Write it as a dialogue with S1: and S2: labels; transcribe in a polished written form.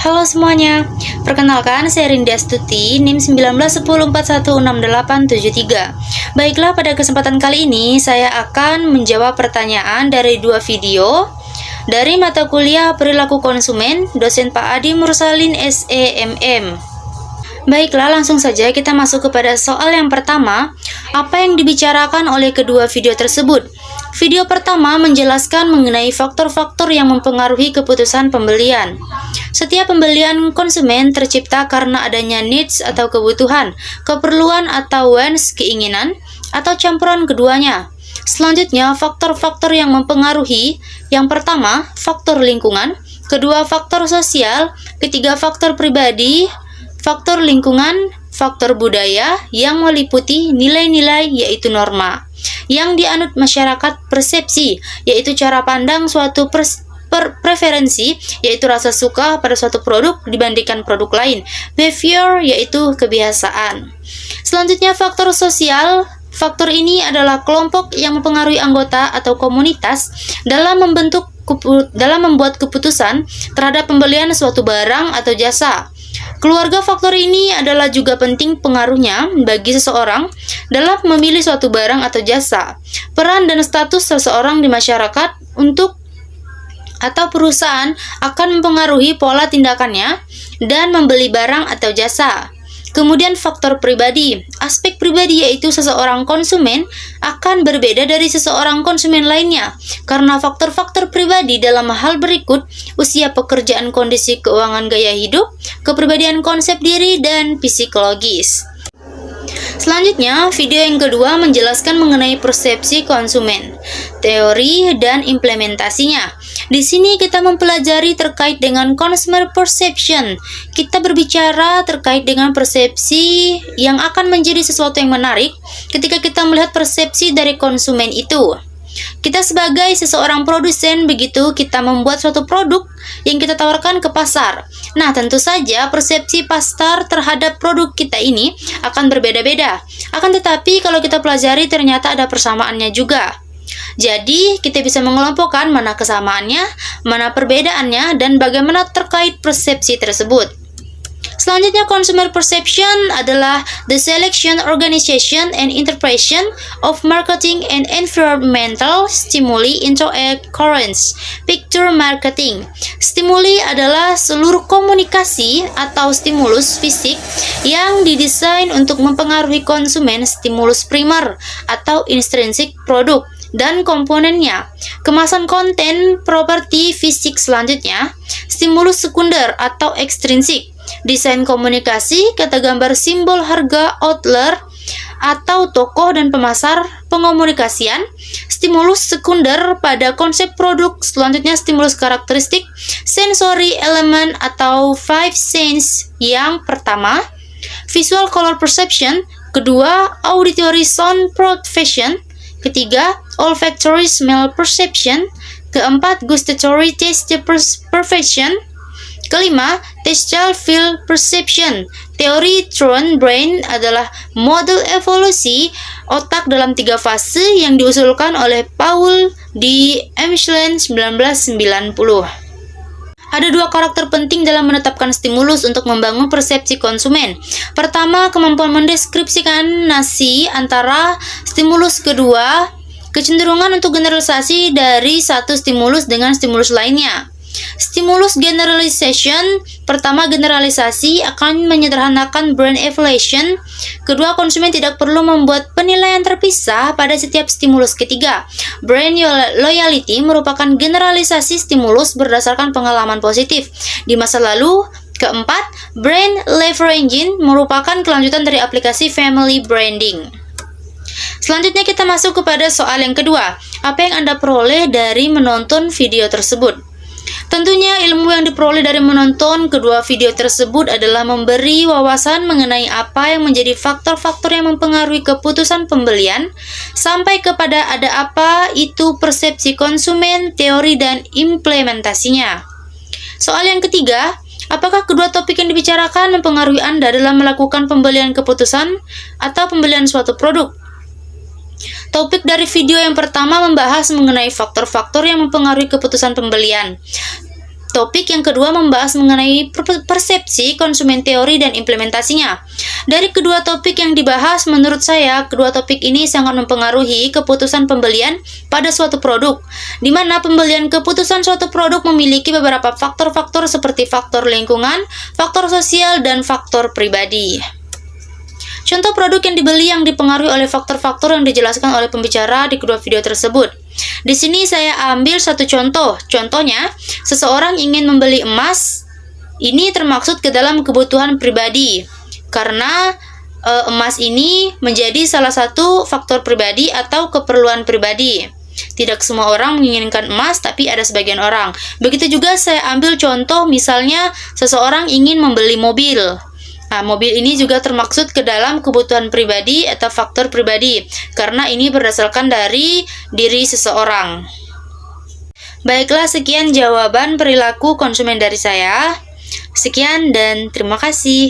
S1: Halo semuanya, perkenalkan saya Rindy Astuti, NIM 1910416873. Baiklah, pada kesempatan kali ini saya akan menjawab pertanyaan dari dua video dari mata kuliah Perilaku Konsumen, dosen Pak Adi Mursalin SEMM. Baiklah, langsung saja kita masuk kepada soal yang pertama. Apa yang dibicarakan oleh kedua video tersebut? Video pertama menjelaskan mengenai faktor-faktor yang mempengaruhi keputusan pembelian. Setiap pembelian konsumen tercipta karena adanya needs atau kebutuhan, keperluan atau wants, keinginan, atau campuran keduanya. Selanjutnya, faktor-faktor yang mempengaruhi. Yang pertama, faktor lingkungan. Kedua, faktor sosial. Ketiga, faktor pribadi. Faktor lingkungan, faktor budaya yang meliputi nilai-nilai yaitu norma. Yang dianut masyarakat persepsi, yaitu cara pandang suatu preferensi, yaitu rasa suka pada suatu produk dibandingkan produk lain. Behavior, yaitu kebiasaan. Selanjutnya, faktor sosial. Faktor ini adalah kelompok yang mempengaruhi anggota atau komunitas dalam membuat keputusan terhadap pembelian suatu barang atau jasa. Keluarga faktor ini adalah juga penting pengaruhnya bagi seseorang dalam memilih suatu barang atau jasa. Peran dan status seseorang di masyarakat atau perusahaan akan mempengaruhi pola tindakannya dan membeli barang atau jasa. Kemudian faktor pribadi. Aspek pribadi yaitu seseorang konsumen akan berbeda dari seseorang konsumen lainnya karena faktor-faktor pribadi dalam hal berikut: usia, pekerjaan, kondisi keuangan, gaya hidup, kepribadian, konsep diri, dan psikologis. Selanjutnya, video yang kedua menjelaskan mengenai persepsi konsumen, teori dan implementasinya. Di sini kita mempelajari terkait dengan consumer perception. Kita berbicara terkait dengan persepsi yang akan menjadi sesuatu yang menarik ketika kita melihat persepsi dari konsumen itu. Kita sebagai seseorang produsen, begitu kita membuat suatu produk yang kita tawarkan ke pasar. Nah, tentu saja persepsi pasar terhadap produk kita ini akan berbeda-beda. Akan tetapi kalau kita pelajari ternyata ada persamaannya juga. Jadi, kita bisa mengelompokkan mana kesamaannya, mana perbedaannya, dan bagaimana terkait persepsi tersebut. Selanjutnya, consumer perception adalah the selection, organization, and interpretation of marketing and environmental stimuli into a current picture marketing. Stimuli adalah seluruh komunikasi atau stimulus fisik yang didesain untuk mempengaruhi konsumen, stimulus primer atau intrinsik produk dan komponennya. Kemasan konten properti fisik selanjutnya, stimulus sekunder atau ekstrinsik. Desain komunikasi, kata gambar, simbol, harga, outlet, atau tokoh dan pemasar, pengomunikasian. Stimulus sekunder pada konsep produk. Selanjutnya, stimulus karakteristik, sensory element atau five sense. Yang pertama, visual color perception. Kedua, auditory sound perception. Ketiga, olfactory smell perception. Keempat, gustatory taste perception. Kelima, tactile feel perception. Teori Tron Brain adalah model evolusi otak dalam 3 fase yang diusulkan oleh Paul D. Emshland 1990. Ada 2 karakter penting dalam menetapkan stimulus untuk membangun persepsi konsumen. Pertama, kemampuan mendeskripsikan nasi antara stimulus kedua, kecenderungan untuk generalisasi dari satu stimulus dengan stimulus lainnya. Stimulus generalization. Pertama, generalisasi akan menyederhanakan brand evaluation. Kedua, konsumen tidak perlu membuat penilaian terpisah pada setiap stimulus. Ketiga, brand loyalty merupakan generalisasi stimulus berdasarkan pengalaman positif di masa lalu. Keempat, brand leveraging merupakan kelanjutan dari aplikasi family branding. Selanjutnya kita masuk kepada soal yang kedua. Apa yang Anda peroleh dari menonton video tersebut? Tentunya ilmu yang diperoleh dari menonton kedua video tersebut adalah memberi wawasan mengenai apa yang menjadi faktor-faktor yang mempengaruhi keputusan pembelian, sampai kepada ada apa itu persepsi konsumen, teori, dan implementasinya. Soal yang ketiga, apakah kedua topik yang dibicarakan mempengaruhi Anda dalam melakukan pembelian keputusan atau pembelian suatu produk? Topik dari video yang pertama membahas mengenai faktor-faktor yang mempengaruhi keputusan pembelian. Topik yang kedua membahas mengenai persepsi konsumen, teori dan implementasinya. Dari kedua topik yang dibahas, menurut saya, kedua topik ini sangat mempengaruhi keputusan pembelian pada suatu produk, di mana pembelian keputusan suatu produk memiliki beberapa faktor-faktor seperti faktor lingkungan, faktor sosial, dan faktor pribadi. Contoh produk yang dibeli yang dipengaruhi oleh faktor-faktor yang dijelaskan oleh pembicara di kedua video tersebut. Di sini saya ambil satu contoh. Contohnya, seseorang ingin membeli emas. Ini termaksud ke dalam kebutuhan pribadi. Karena emas ini menjadi salah satu faktor pribadi atau keperluan pribadi. Tidak semua orang menginginkan emas, tapi ada sebagian orang. Begitu juga saya ambil contoh, misalnya seseorang ingin membeli mobil. Nah, mobil ini juga termaksud ke dalam kebutuhan pribadi atau faktor pribadi, karena ini berdasarkan dari diri seseorang. Baiklah, sekian jawaban perilaku konsumen dari saya. Sekian dan terima kasih.